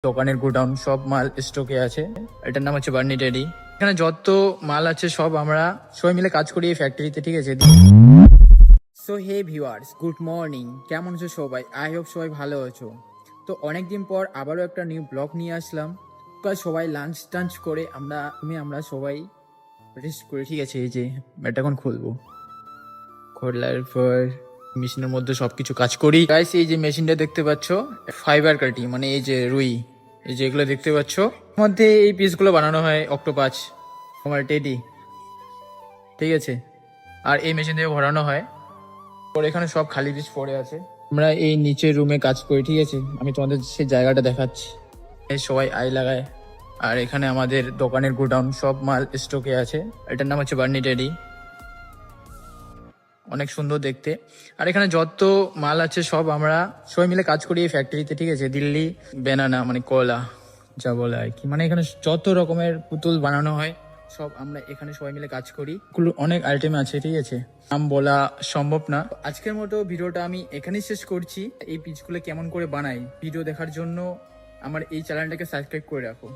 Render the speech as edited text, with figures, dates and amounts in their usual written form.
দোকানের গোডাউন সব মাল স্টকে আছে। এটার নাম হচ্ছে বার্নি ডেডি। এখানে যত মাল আছে সব আমরা সবাই মিলে কাজ করি এই ফ্যাক্টরিতে, ঠিক আছে। So hey viewers, good morning. কেমন আছো সবাই? আই হোপ সবাই ভালো আছো। তো অনেকদিন পর আবারও একটা নিউ ব্লগ নিয়ে আসলাম। সবাই লাঞ্চ টাঞ্চ করে আমরা সবাই রেস্ট করি, ঠিক আছে। এই যে এটা এখন খুলবো, খোলার পর মেশিনের মধ্যে সবকিছু কাজ করি। গাইস, এই যে মেশিনটা দেখতে পাচ্ছ, ফাইবার কাটি, মানে এই যে রুই, এই যে এগুলো দেখতে পাচ্ছ, মধ্যে এই পিসগুলো বানানো হয় অক্টোপাস, আমার টেডি, ঠিক আছে। আর এই মেশিন দিয়ে ভরানো হয়। পরে এখানে সব খালি পিস পড়ে আছে। আমরা এই নিচের রুমে কাজ করি, ঠিক আছে। আমি তোমাদের সেই জায়গাটা দেখাচ্ছি। এই সবাই আই লাগায়। আর এখানে আমাদের দোকানের গোডাউন সব মাল স্টকে আছে। এটার নাম হচ্ছে বার্নি টেডি। অনেক সুন্দর দেখতে। আর এখানে যত মাল আছে সব আমরা সবাই মিলে কাজ করি এই ফ্যাক্টরিতে, ঠিক আছে। দিল্লি বেনানা, মানে কলা যা বলে আর কি, মানে এখানে যত রকমের পুতুল বানানো হয় সব আমরা এখানে সবাই মিলে কাজ করি। অনেক আইটেম আছে, ঠিক আছে, নাম বলা সম্ভব না। আজকের মতো ভিডিওটা আমি এখানেই শেষ করছি। এই পিসগুলো কেমন করে বানাই ভিডিও দেখার জন্য আমার এই চ্যানেলটাকে সাবস্ক্রাইব করে রাখো।